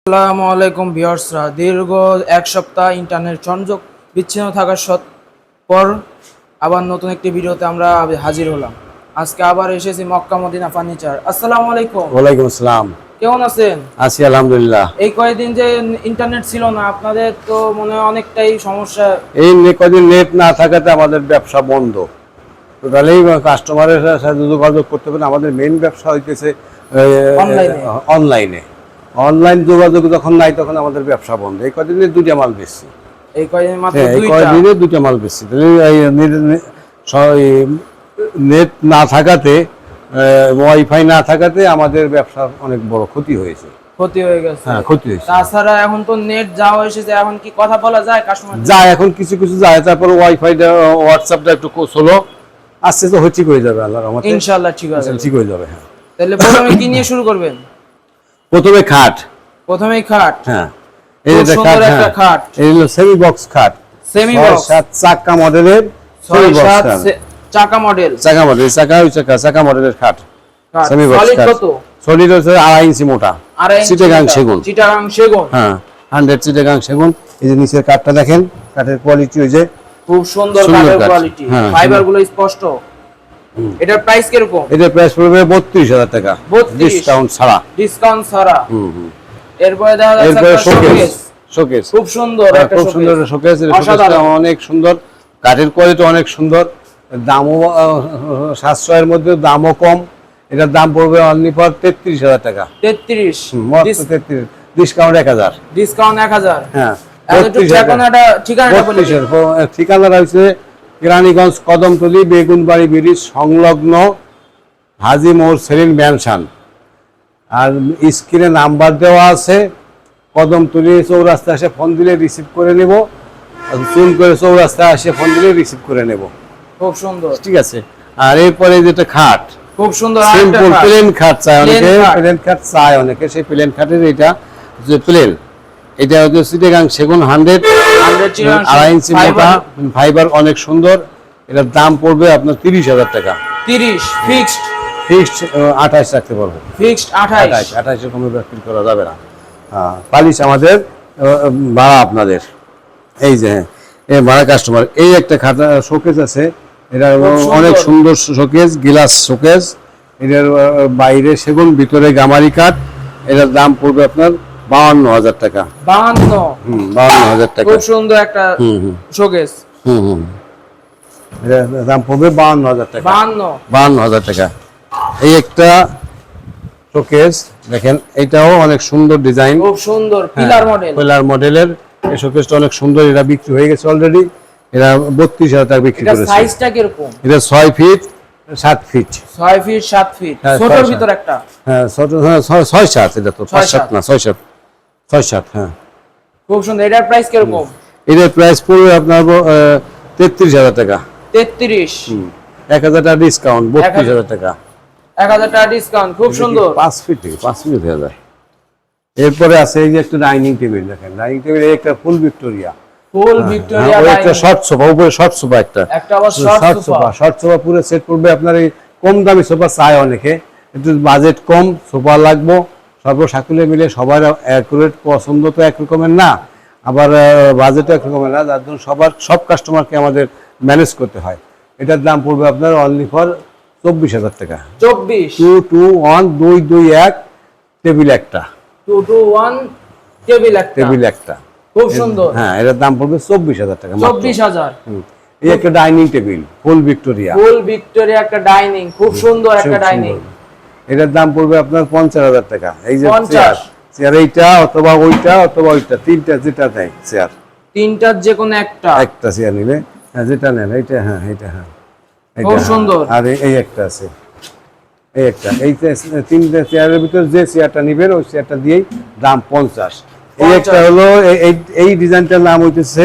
আসসালামু আলাইকুম ভিউয়ার্সরা, দীর্ঘ এক সপ্তাহ ইন্টারনেট সংযোগ বিচ্ছিন্ন থাকার পর আবার নতুন একটি ভিডিওতে আমরা হাজির হলাম। আজকে আবার এসেছি মক্কা মদিনা ফার্নিচার। আসসালামু আলাইকুম। ওয়ালাইকুম আসসালাম। কেমন আছেন? আছি আলহামদুলিল্লাহ। এই কয়েকদিন যে ইন্টারনেট ছিল না, আপনাদের তো মনে হয় অনেকটাই সমস্যা। এই কদিন নেট না থাকাতে আমাদের ব্যবসা বন্ধ। টোটালি কাস্টমারের সাথে যোগাযোগ করতে পারেন। আমাদের মেইন ব্যবসা হইতেছে অনলাইন যোগাযোগ যখন নাই তখন আমাদের ব্যবসা বন্ধ। এই কদিনে দুইটা মাল বেশি, এই কয়েকদিন মাত্র দুইটা মাল বেশি। নেট না থাকাতে, ওয়াইফাই না থাকাতে আমাদের ব্যবসা অনেক বড় ক্ষতি হয়েছে। ক্ষতি হয়ে গেছে। হ্যাঁ, ক্ষতি হয়েছে। তাছাড়া এখন তো নেট যাওয়া এসেছে, এখন কি কথা বলা যায় কাস্টমার? যায়, এখন কিছু কিছু যায়। তারপর ওয়াইফাইটা, হোয়াটসঅ্যাপটা একটু স্লো আস্তে আস্তে ঠিক হয়ে যাবে। আল্লাহর রহমতে ইনশাআল্লাহ ঠিক আছে, ঠিক হয়ে যাবে। হ্যাঁ, তাহলে প্রথমে কি নিয়ে শুরু করবেন? প্রথমেই খাট। হ্যাঁ, এই যে খাট, এই হলো সেমি বক্স খাট। সেমি বক্স 7 চাকা মডেলের, 7 চাকা মডেল, চাকা মডেলের খাট। সেমি বক্স সলিড খাট। কত? সলিড হচ্ছে 2.5 ইঞ্চি মোটা, চিটাগাং সেগুন। হ্যাঁ, 100 চিটাগাং সেগুন। এই যে নিচের কাঠটা দেখেন, কাঠের কোয়ালিটি হয়েছে খুব সুন্দর কাঠের কোয়ালিটি, ফাইবার গুলো স্পষ্ট। এটার প্রাইস কি রকম? এটার প্রাইস পড়বে 32,000 টাকা, ডিসকাউন্ট ছাড়া। এরপরে দেখা যাচ্ছে শোকেস। খুব সুন্দর একটা খুব সুন্দর শোকেস। শোকেসটা অনেক সুন্দর, কাঠের কোয়ালিটি অনেক সুন্দর, দামও সাশ্রয়ের মধ্যে, দামও কম। এটার দাম পড়বে অনলি ফর 33,000 টাকা। 33, ডিসকাউন্ট 1,000। হ্যাঁ, ঠিকানাটা হচ্ছে কেরানীগঞ্জ কদমতলী বেগুনবাড়ি ব্রিজ সংলগ্ন হাজী মোড় সেলিম ম্যানশন। আর স্ক্রিনে নাম্বার দেওয়া আছে। কদমতলী চৌরাস্তা এসে ফোন দিলে রিসিভ করে নেব, ফোন করে চৌরাস্তা এসে ফোন দিলে রিসিভ করে নেব। খুব সুন্দর, ঠিক আছে। আর এরপরে যেটা খাট, খুব সুন্দর সিম্পল প্লেন খাট চায় অনেকে, প্লেন খাট চায় অনেকে। সেই প্লেন খাটের এটা যে প্লেন, এটা হচ্ছে চিটাগাং সেগুন 100 2.5 ইঞ্চি মোটা, ফাইবার অনেক সুন্দর। এটার দাম পড়বে আপনার 30,000 টাকা। 30 ফিক্সড 28 রাখতে পারবো। ফিক্সড 28 এর কমে বিক্রি করা যাবে না। হ্যাঁ, পালিশ আমাদের ভাড়া আপনাদের। এই যে এই ভাড়া কাস্টমার। এই একটা খাতা শোকেস আছে, এটা অনেক সুন্দর শোকেস, গ্লাস শোকেস। এটার বাইরে সেগুন, ভিতরে গামারি কাঠ। এটার দাম পড়বে আপনার 52,000 টাকা। 52,000 টাকা। খুব সুন্দর একটা শোকেস। এটার দাম পড়বে 52,000 টাকা। 52,000 টাকা। এই একটা শোকেস দেখেন, এটাও অনেক সুন্দর ডিজাইন, খুব সুন্দর পিলার মডেলের। এই শোকেসটা অনেক সুন্দর। এটা বিক্রি হয়ে গেছে অলরেডি। এটা 32,000 টাকা বিক্রি করেছে। সাইজটা কি রকম? এটা 6 ফিট 7 ফিট। 6 ফিট 7 ফিট, ছোটর ভিতর একটা। হ্যাঁ, ছোট। হ্যাঁ, 6-7। এটা তো 5-7 না, 6-7। হ্যাঁ, খুব সুন্দর। এটার প্রাইস কি রকম? এটার প্রাইস পড়বে আপনার 33,000 টাকা। 33, 1,000 টাকা ডিসকাউন্ট, 32,000 টাকা। 1,000 টাকা ডিসকাউন্ট। খুব সুন্দর। 5 ফিট থেকে 5 ফিট হয়ে যায়। এরপরে আছে এই যে একটা ডাইনিং টেবিল দেখেন। ডাইনিং টেবিল একটা ফুল ভিক্টোরিয়া, একটা শর্ট সোফা, উপরে শর্ট সোফা, একটা আবার শর্ট সোফা পুরো সেট পড়বে আপনার। এই কম দামি সোফা চায় অনেকে, একটু বাজেট কম সোফা লাগবো, সর্বসাকুল্যে মিলে সবার অ্যাকুরেট পছন্দ তো এক রকমের না, আবার বাজেটও এক রকমের না, যার জন্য সব কাস্টমারকে আমাদের ম্যানেজ করতে হয়। এটার দাম পড়বে আপনার অনলি ফর 24,000 টাকা। 221 টেবিল একটা, 221 টেবিল একটা। খুব সুন্দর। হ্যাঁ, এটার দাম পড়বে 24,000 টাকা। 24,000। এই একটা ডাইনিং টেবিল ফুল ভিক্টোরিয়া, একটা ডাইনিং, খুব সুন্দর একটা ডাইনিং। এটার দাম পড়বে আপনার 50,000 টাকা। এই যে চেয়ার, এইটা অথবা ওইটা অথবা ওইটা, তিনটা যেটা নেয় চেয়ার, তিনটার যে কোনো একটা চেয়ার নিলে, যেটা নেন এইটা। হ্যাঁ, এইটা। হ্যাঁ, খুব সুন্দর। আর এই একটা আছে, এই তিনটা চেয়ারের ভিতর যে চেয়ারটা নিবেন ওই চেয়ারটা দিয়েই দাম 50। এই একটা হলো এই ডিজাইনটার নাম হইতেছে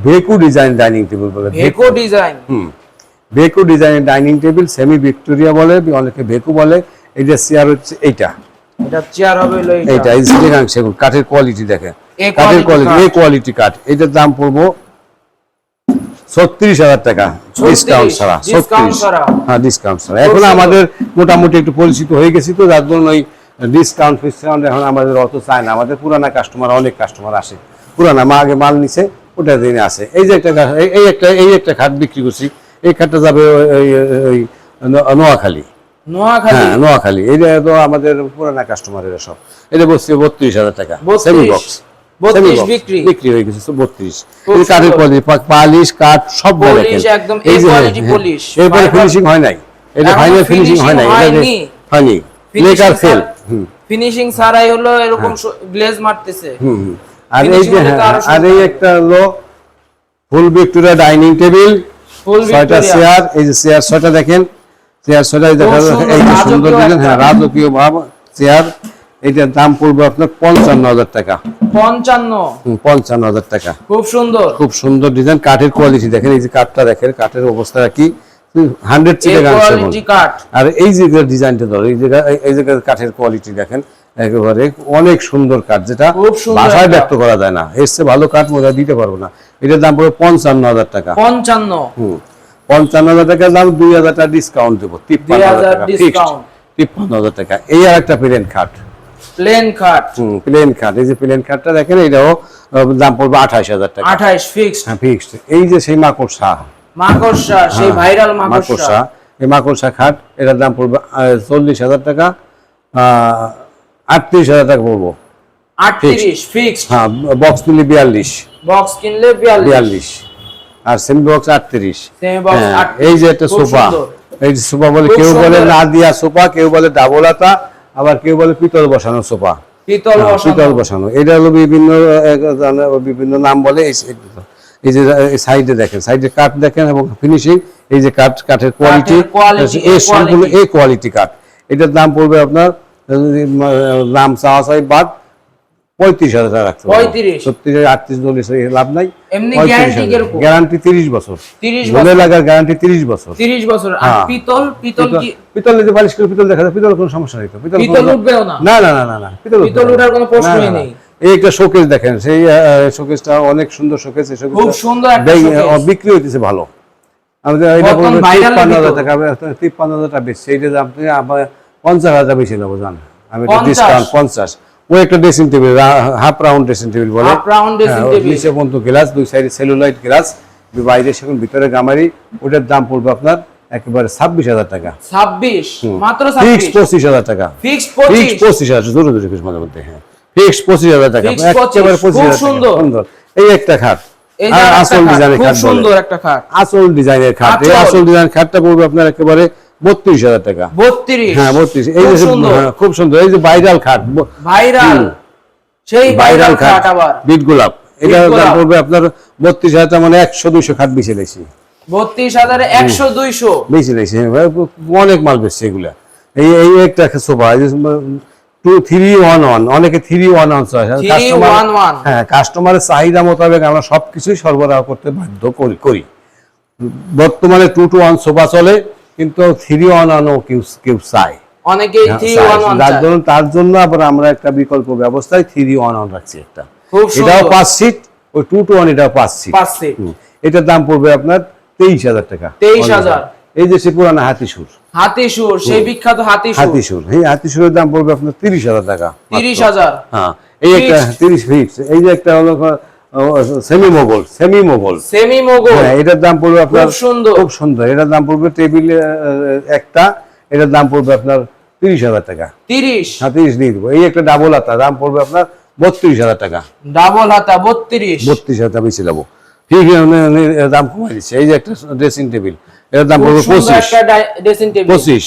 ভেকু ডিজাইন ডাইনিং টেবিল বলে। ভেকু ডিজাইন। ভেকু design dining table, semi Victoria বলে, অনেকে ভেকু বলে। এইটা চেয়ার হচ্ছে এইটা। এটা চেয়ার হবে এইটা চিটাগাং সেগুন কাঠের কোয়ালিটি দেখেন, কাঠের কোয়ালিটি, এই কোয়ালিটি কাঠ। এটার দাম পড়বো 36,000 টাকা ডিসকাউন্ট ছাড়া। 36, হ্যাঁ, ডিসকাউন্ট ছাড়া। এখন আমাদের মোটামুটি একটু পরিচিত হয়ে গেছি তো, যার জন্য ডিসকাউন্ট ফিসকাউন্ট এখন আমাদের অত চায় না, আমাদের পুরানা কাস্টমার, অনেক কাস্টমার আসে পুরানা, আগে মাল নিছে ওটা দিনে আসে। এই যে একটা এই একটা খাট বিক্রি করছি, এই খাটটা যাবে ওই নোয়াখালী। হ্যাঁ নোয়াখালী, এটা তো আমাদের পুরানা কাস্টমারের সব। এটা বলছি 32,000 টাকা সেমি বক্স, 32 বিক্রি হয়ে গেছে 32। এই কাঠের কোয়ালিটি, পালিশ কাঠ সব পলিশ একদম এ কোয়ালিটি পলিশ। এরপরে ফিনিশিং হয় নাই, এটা ফাইনাল ফিনিশিং হয় নাই, এটা হয়নি লেকার ফেল। ফিনিশিং ছাড়াই হলো এরকম গ্লেজ মারতেছে। আর এই যে আর এই একটা হলো ফুল ভিক্টোরিয়া ডাইনিং টেবিল, 6টা চেয়ার, এই যে চেয়ার 6টা দেখেন, চেয়ার 6টাই দেখা যাচ্ছে, এই যে সুন্দর ডিজাইন, হ্যাঁ রাজকীয় ভাব চেয়ার। এটার দাম পড়বে আপনার 55,000 টাকা। 55,000 টাকা। খুব সুন্দর, খুব সুন্দর ডিজাইন, কাঠের কোয়ালিটি দেখেন, এই যে কাঠটা দেখেন, কাঠের অবস্থা কি 100 চিটাগাং সেগুন। আর এই যে ডিজাইনটা ধরো, এই যে কাঠের কোয়ালিটি দেখেন, একেবারে অনেক সুন্দর কাঠ, যেটা ভাষায় ব্যক্ত করা যায় না, এর চেয়ে ভালো কাঠ মজা দিতে পারবো না। এটার দাম পড়বে 55,000 টাকা। 55,000 টাকার দাম, 2,000 টাকা ডিসকাউন্ট দেবো, 53,000 টাকা ফিক্সড, 53,000 টাকা। এই আর একটা প্লেন খাট, প্লেন খাট, প্লেন খাট, এই যে প্লেন খাটটা দেখেন, এটাও দাম পড়বে 28,000 টাকা। 28 ফিক্সড, হ্যাঁ ফিক্সড। এই যে সেই মাকড়সা, সেই ভাইরাল মাকড়সা, এই মাকড়সা খাট, এটার দাম পড়বে 40,000 টাকা। 38,000 টাকা পড়বো, 38 ফিক্সড। হ্যাঁ বক্স কিনলে 42, বক্স কিনলে 42, আর সেমি বক্স 38। Semi box 38। এই যে একটা সোফা, এই যে সোফা বলে, কেউ বলে না দিয়া সোফা, কেউ বলে ডাবল হাতা, আবার কেউ বলে পিতল বসানো সোফা, পিতল বসানো। এটা হলো বিভিন্ন নাম বলে। এই যে সাইডে দেখেন, সাইডে কাঠ দেখেন এবং ফিনিশিং, এই যে কাঠের কোয়ালিটি, এই সম্পূর্ণ এই কোয়ালিটি কাঠ। এটার দাম পড়বে আপনার, দাম চাওয়া চাই বাদ 35,000 টাকা রাখতে হবে। 36, 38, 40 লাভ নাই। গ্যারান্টি 30 বছর, বলে লাগার গ্যারান্টি 30 বছর। 30 বছর। আর পিতল, পিতল যে পালিশ করে পিতল দেখা যায়, পিতল কোনো সমস্যা নেই তো, পিতল উঠবেও না। না না না না, পিতল উঠার কোনো প্রশ্নই নেই। এই একটা শোকেস দেখেন, সেই শোকেসটা অনেক সুন্দর শোকেস, এই শোকেসটা খুব সুন্দর একটা শোকেস, বিক্রি হইতেছে ভালো। আমাদের এটা পড়বে 53,000 টাকা, 53,000 টাকা বেশি। এইটা আপনি আবার 50,000 টাকা বেশি নেবো জান, আমি ডিসকাউন্ট 50। ওই একটা dressing table, half round dressing table বলে, নিচে পর্যন্ত গ্লাস, দুই সাইডে সেলুলাইট গ্লাস, বাইরে সেখানে ভিতরে গামারি। ওটার দাম পড়বে আপনার একেবারে 26,000 টাকা। 26 মাত্র, ফিক্সড 25,000 টাকা। ফিক্সড 25,000, জোরে জোরে কিছু মনে করতে, হ্যাঁ ফিক্সড 25,000 টাকা, একেবারে 25,000 টাকা। সুন্দর এই একটা খাট, আসল ডিজাইনের খাট, সুন্দর একটা খাট, আসল ডিজাইনের খাট। এই আসল ডিজাইনের খাটটা পড়বে আপনার একেবারে 32,000 টাকা। 32, হ্যাঁ 32। এই যে খুব সুন্দর, এই যে ভাইরাল খাট, ভাইরাল, সেই ভাইরাল খাট, আবার বিট গোলাপ। এটা দাম পড়বে আপনার 32,000, মানে 100-200 খাট বেশি লেছি। 32,000 100-200 বেশি লেছি, অনেক মাল বেশি এগুলা। এই একটা সোফা, 2-3-1-1, অনেকে 3-1-1 চায়, হ্যাঁ কাস্টমারের চাহিদা মোতাবেক আমরা সবকিছুই সরবরাহ করতে বাধ্য করি। বর্তমানে 2-1 সোফা চলে, কিন্তু 3-1-1 কেউ চায়, অনেকেই 3-1-1 চায়। তার জন্য আবার আমরা একটা বিকল্প ব্যবস্থায় 3-1-1 রাখছি একটা, এটাও 5 সিট, ওই 2-1 এটাও 5 সিট। এটার দাম পড়বে আপনার 23,000 টাকা। 23,000। এই যে সে পুরানা হাতিসুর, সেই বিখ্যাত হাতিসুর, এই হাতিসুরের দাম পড়বে আপনার 30,000 টাকা। 30,000, হ্যাঁ এই একটা 30 ফিক্স। এই যে একটা হলো সেমি মোগল, হ্যাঁ এটার দাম পড়বে আপনার খুব সুন্দর। এটার দাম পড়বে টেবিল একটা, এটার দাম পড়বে আপনার 30,000 টাকা। 30, হ্যাঁ 30 দিয়ে দেবো। এই একটা ডাবল হাতা, দাম পড়বে আপনার 32,000 টাকা। ডাবল হাতা 32,000 টাকা বেশি দেবো, ঠিক দাম কমাই দিচ্ছে। এই যে একটা ড্রেসিং টেবিল, এর দাম পড়বে 25,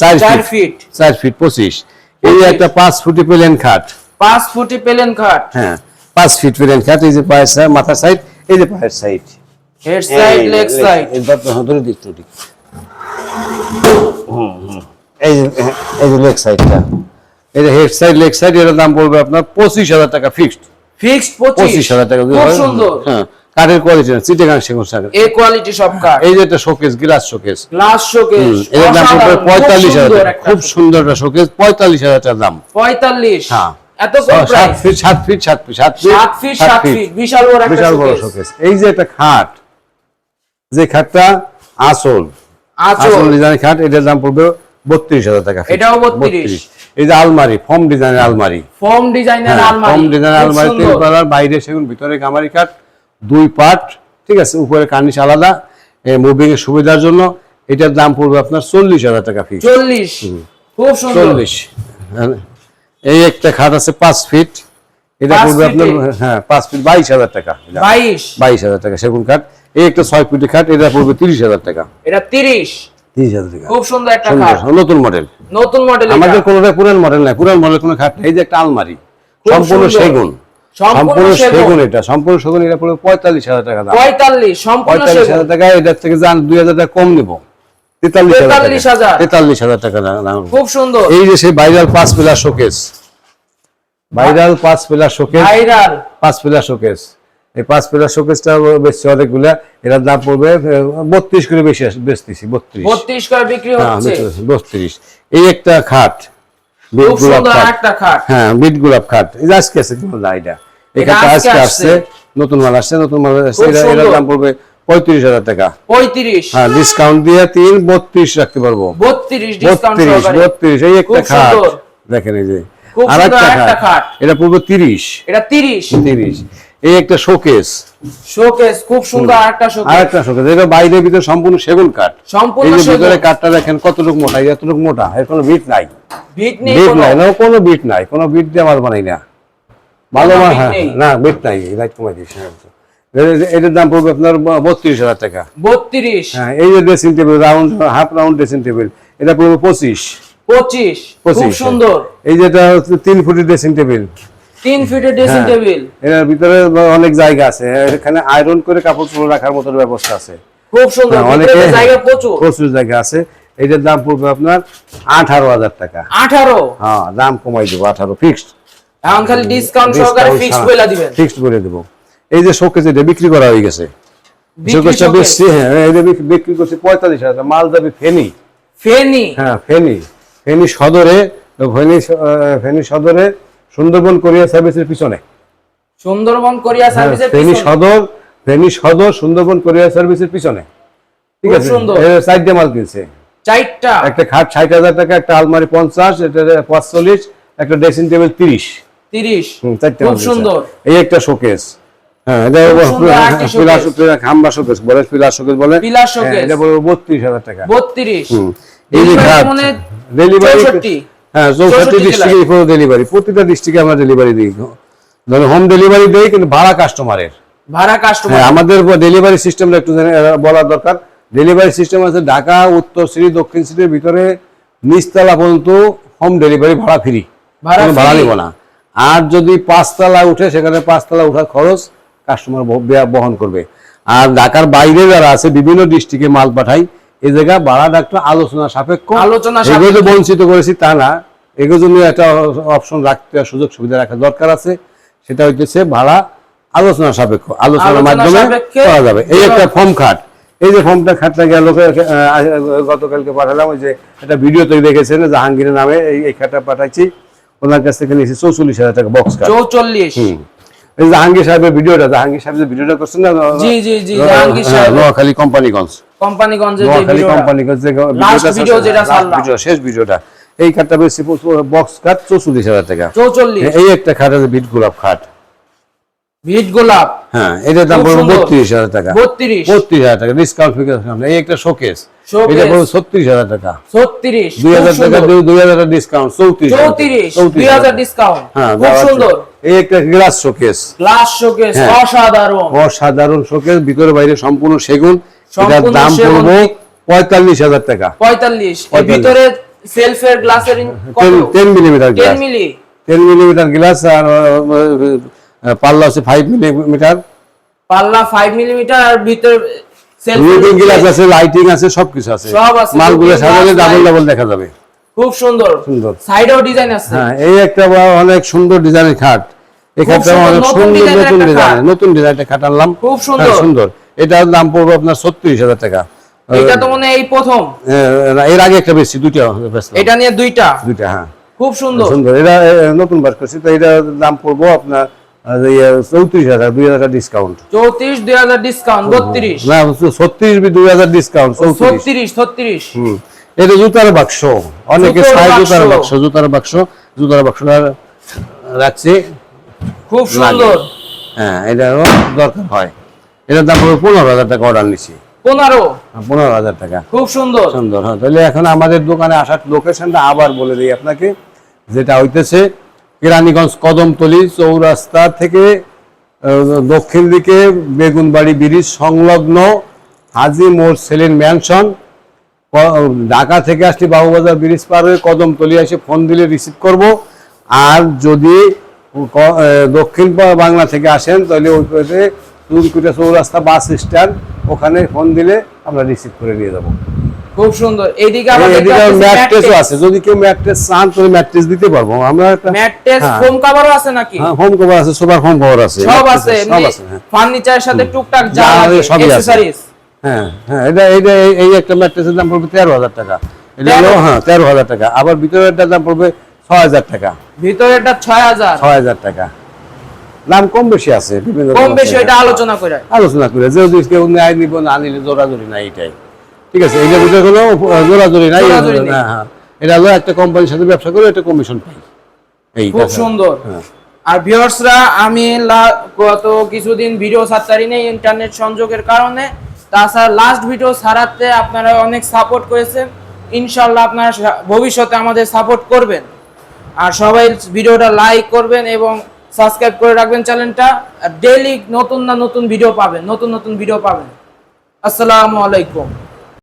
4 ফিট 25। এই যে একটা 5 ফুটি প্লেন খাট, 5 ফুটি প্লেন খাট, হ্যাঁ 5 ফিট প্লেন খাট। এই যে পায়ের সাইড, মাথার সাইড, এই যে পায়ের side, head side, leg side, এবার তো ধরে দিচ্ছি ঠিক। এই যে লেগ সাইডটা, এই যে হেড সাইড, লেগ সাইড, এর দাম পড়বে আপনার 25,000 টাকা ফিক্সড। 25,000 টাকা। খুব সুন্দর, হ্যাঁ কাঠের কোয়ালিটি না, চিটাগাং সেগুন কাঠের, এই কোয়ালিটি সব কাঠ। এই যে একটা শোকেস, গ্লাস শোকেস, এর দাম পড়বে 45,000 টাকা। খুব সুন্দর একটা শোকেস, 45,000 টাকা দাম। 45, হ্যাঁ এত কম প্রাইস। 7 ফিট, বিশাল বড় শোকেস। এই যে একটা খাট, যে খাটটা আসল ডিজাইনের খাট, এটার দাম পড়বে 32,000 টাকা। এটাও 32। এই যে আলমারি ফোম ডিজাইনের আলমারি, ফোম ডিজাইনের আলমারি, ফোম ডিজাইনের আলমারি, তিন তলার, বাইরে সেগুন, ভিতরে গামারি কাঠ, 2 পার্ট, ঠিক আছে, উপরে কার্নিশ আলাদা, মুভিং এর সুবিধার জন্য। এটার দাম পড়বে আপনার 40,000 টাকা ফিক্স। 40, খুব সুন্দর। 40। এই একটা খাট আছে 5 ফিট, এটা পড়বে আপনার 5 ফিট 22,000 টাকা। 22,000 টাকা সেগুন কাঠ। এই একটা 6 ফিটের খাট, এটা পড়বে 30,000 টাকা। এটা 30,000 টাকা। খুব সুন্দর একটা খাট, নতুন মডেল। নতুন মডেল। আমাদের কোনোটা পুরান মডেল না, পুরান মডেল কোনো খাট না। এই যে একটা আলমারি সম্পূর্ণ সেগুন, সম্পূর্ণ সেগুন, এটা সম্পূর্ণ সেগুন, এটা পড়বে 45,000 টাকা দাম। 45, সম্পূর্ণ 45,000 টাকা। এটার থেকে যান 2,000 টাকা কম নেব, 43,000 টাকা দাম। খুব সুন্দর। এই যে সেই viral 5 pillar showcase, viral 5 pillar showcase, viral 5 pillar showcase. এই 5 পিলার শোকেসটা বেশি অনেকগুলা, এটার দাম পড়বে 32 করে বেশি বেচতেছি, 32 করে বিক্রি হচ্ছে। 32। এই একটা খাট, খুব সুন্দর একটা খাট, বিট গোলাপ খাট। এই যে আজকে আছে কিন্তু না, এটা এখানে আজকে আসছে, নতুন মাল আসছে, নতুন মাল আসছে। এটার দাম পড়বে 35,000 টাকা। 35, ডিসকাউন্ট দিয়ে 32 রাখতে পারবো। 32 ডিসকাউন্ট সহকারে 32। এই একটা খাট দেখেন, এই যে আরেকটা খাট, এটা পড়বে 30। এটা 30। এই একটা শোকেস, খুব সুন্দর একটা শোকেস, আরেকটা শোকেস। এটা বাইরে ভিতরে সম্পূর্ণ সেগুন কাঠ, সম্পূর্ণ সেগুন। ভিতরে কাঠটা দেখেন কতটুকু মোটা, এতটুকু মোটা, এর কোনো বিট নাই, বিট নাই, কোনো বিট নাই, কোনো বিট দিয়ে মাল বানাই না, ভালো মাল। না বিট নাই, লাইট কমাই দিস। এটার দাম পড়বে আপনার 32,000 টাকা। 32। এই যে dressing table, round half round dressing table, এটা পড়বে 25। খুব সুন্দর। এই যেটা 3 ফুটের ড্রেসিং টেবিল, 3 ফিটের ড্রেসিং টেবিল। এর ভিতরে অনেক জায়গা আছে, এখানে আয়রন করে কাপড় চোপড় রাখার মতো ব্যবস্থা আছে, খুব সুন্দর। অনেক জায়গা, প্রচুর জায়গা আছে। এটার দাম পড়বে আপনার 18,000 টাকা। 18? হ্যাঁ, দাম কমাই দেব, 18 ফিক্সড। এখন খালি ডিসকাউন্ট সহকারে ফিক্সড বলে দিবেন, ফিক্সড বলে দেব। এই যে শোকেস, এটা বিক্রি করা হয়ে গেছে, শোকেসটা বেশি। এটা বিক্রি করছে 45,000 টাকা। মাল যাবে ফেনী, ফেনী সদরে, ফেনী সদরে সুন্দরবন কোরিয়া সার্ভিসের পিছনে, সুন্দরবন কোরিয়া সার্ভিসের পিছনে, ফেনী সদর সুন্দরবন কোরিয়া সার্ভিসের পিছনে, ঠিক আছে। চারটা মাল কিনছে, চারটা। একটা খাট 60,000 টাকা, একটা আলমারি 50, এটা 45, একটা ড্রেসিং টেবিল 30। চারটা খুব সুন্দর। এই একটা শোকেস, এটা খাম্বা শোকেস বলে, পিলার শোকেস বলে, এটা বলবো 32,000 টাকা। 32। এই যে খাট ডেলিভারি, 64 ডিস্ট্রিক্টে ডেলিভারি, প্রতিটা ডিস্ট্রিক্টে আমরা ডেলিভারি দিই। ধরো হোম ডেলিভারি দেই, কিন্তু ভাড়া কাস্টমারের, আমাদের ডেলিভারি সিস্টেমটা একটু বলা দরকার। ডেলিভারি সিস্টেম আছে ঢাকা, উত্তর সিটি, দক্ষিণ সিটির ভিতরে নিচতলা পর্যন্ত হোম ডেলিভারি, ভাড়া ফ্রি, ভাড়া নিব না। আর যদি 5 তলা উঠে, সেখানে 5 তলা উঠার খরচ কাস্টমার বহন করবে। আর ঢাকার বাইরে যারা আছে, বিভিন্ন ডিস্ট্রিক্টে মাল পাঠাই, এই জায়গা ভাড়া ডাক্তার আলোচনা সাপেক্ষ, এগুলো বঞ্চিত করেছি তা না, এগুলোর জন্য একটা অপশন রাখতে, সুযোগ সুবিধা রাখা দরকার আছে। সেটা হইতেছে ভাড়া আলোচনা সাপেক্ষ, আলোচনার মাধ্যমে করা যাবে। এই একটা ফর্ম খাট, এই যে ফর্মটা খাটটা গেল গতকালকে পাঠালাম, ওই যে একটা ভিডিও তৈরি দেখেছেন জাহাঙ্গীরের নামে, এই খাটটা পাঠাইছি, ওনার কাছ থেকে নিয়েছি 44,000 টাকা বক্স খাট। 44। এই জাহাঙ্গীর সাহেবের ভিডিওটা, জাহাঙ্গীর সাহেব যে ভিডিওটা করছেন না, জাহাঙ্গীর সাহেব নোয়াখালী কোম্পানিগঞ্জে, শেষ ভিডিওটা, এই খাটটা বেশি বক্স খাট 44,000 টাকা। 44। এই একটা খাট আছে বিট গোলাপ খাট, বিট গোলাপ, এটার দাম পড়বে 32,000 টাকা। 32,000 টাকা ডিসকাউন্ট ফিক্স। এই একটা শোকেস, এটা পড়বে 36,000 টাকা। 36, 2,000 টাকা, 2,000 টাকা ডিসকাউন্ট, 34, 2,000 ডিসকাউন্ট। খুব সুন্দর। এই একটা গ্লাস শোকেস, অসাধারণ শোকেস, ভিতরে বাইরে সম্পূর্ণ সেগুন। এটার দাম পড়বে 45,000 টাকা। 45। এর ভিতরে সেলফের গ্লাসের 10 মিলিমিটার গ্লাস, 10 মিলিমিটার গ্লাস, আর পাল্লা আছে 5 মিলিমিটার, পাল্লা 5 মিলিমিটার, আর ভিতরে সেলফ গ্লাস আছে, লাইটিং আছে, সবকিছু আছে, মালগুলো সাজালে ডাবল দেখা যাবে, খুব সুন্দর। সাইডেও ডিজাইন আছে। এই একটা অনেক সুন্দর ডিজাইনের খাট, এই খাটটা অনেক সুন্দর, নতুন ডিজাইনটা খাট আনলাম, খুব সুন্দর। এটার দাম পড়বে আপনার 36,000 টাকা। এটা তো মনে এই প্রথম, এর আগে একটা বেশি, দুইটা, এটা নিয়ে দুইটা, খুব সুন্দর। এটা নতুন বার করছি, তো এটার দাম পড়বো আপনার 34,000, 2,000 ডিসকাউন্ট। 34, 2,000 ডিসকাউন্ট, 32 না, 36, 2,000 ডিসকাউন্ট, 36। এটা জুতার বাক্স, অনেকে জুতোর চায় জুতার বাক্স। বাক্স, জুতার বাক্সটা রাখছি। খুব সুন্দর। হ্যাঁ, এটারও দরকার হয়। এটার দাম পড়বে 15,000 টাকা, অর্ডার নিচ্ছি 15,000 টাকা। খুব সুন্দর। সুন্দর। হ্যাঁ, তাহলে এখন আমাদের দোকানে আসার লোকেশনটা আবার বলে দিই আপনাকে, যেটা হইতেছে কেরানীগঞ্জ কদমতলী চৌরাস্তা থেকে দক্ষিণ দিকে বেগুনবাড়ি ব্রিজ সংলগ্ন হাজি মোড় সেলিন ম্যানশন। ঢাকা থেকে আসলে বাবুবাজার ব্রিজ পার হয়ে কদমতলী এসে ফোন দিলে রিসিভ করব। আর যদি দক্ষিণ বাংলা থেকে আসেন তাহলে ওই পাশে চুনকুটা চৌরাস্তা বাস স্ট্যান্ড, ওখানে ফোন দিলে আমরা রিসিভ করে নিয়ে যাবো। খুব সুন্দর। এইদিকে আবার এদিকে দেখতে পাচ্ছি ম্যাট্রেসও আছে, যদি কেউ ম্যাট্রেস চান তাহলে ম্যাট্রেস দিতে পারবো আমরা। ম্যাট্রেস ফোম কভারও আছে নাকি? হ্যাঁ, হোম কভার আছে, সোফার হোম কভার আছে, সব mattress আছে, সব আছে। হ্যাঁ, ফার্নিচারের সাথে টুকটাক যা যা লাগে সবই আছে। অ্যাকসেসরিজ। হ্যাঁ হ্যাঁ, এটা এই একটা ম্যাট্রেসের দাম পড়বে 13,000 টাকা। এটা হলো 13,000 টাকা। আবার ভিতরেরটার দাম পড়বে 6,000 টাকা। ভিতরেরটা 6,000 টাকা। দাম কম বেশি আছে, বিভিন্ন কম দাম বেশি, আছে। এটা আলোচনা করে যদি কেউ নেয় নিব, না নিলে জোরাজোরি নাই, এটাই ঠিক আছে। এটার ভিতরে কোনো জোরাজোরি নাই। জোরাজুরি নেই। হ্যাঁ হ্যাঁ, এটা হলো একটা কোম্পানির সাথে ব্যবসা করে একটা কমিশন পাই। এই খুব সুন্দর। হ্যাঁ। আর ভিউয়ার্সরা, আমি গত কিছুদিন ভিডিও ছাড়তারি নেই ইন্টারনেট সংযোগের কারণে। তাছাড়া লাস্ট ভিডিও ছাড়াতে আপনারা অনেক সাপোর্ট করেছেন, ইনশাআল্লাহ আপনারা ভবিষ্যতে আমাদের সাপোর্ট করবেন। আর সবাই ভিডিওটা লাইক করবেন এবং সাবস্ক্রাইব করে রাখবেন চ্যানেলটা। ডেইলি নতুন ভিডিও পাবেন। আসসালামু আলাইকুম।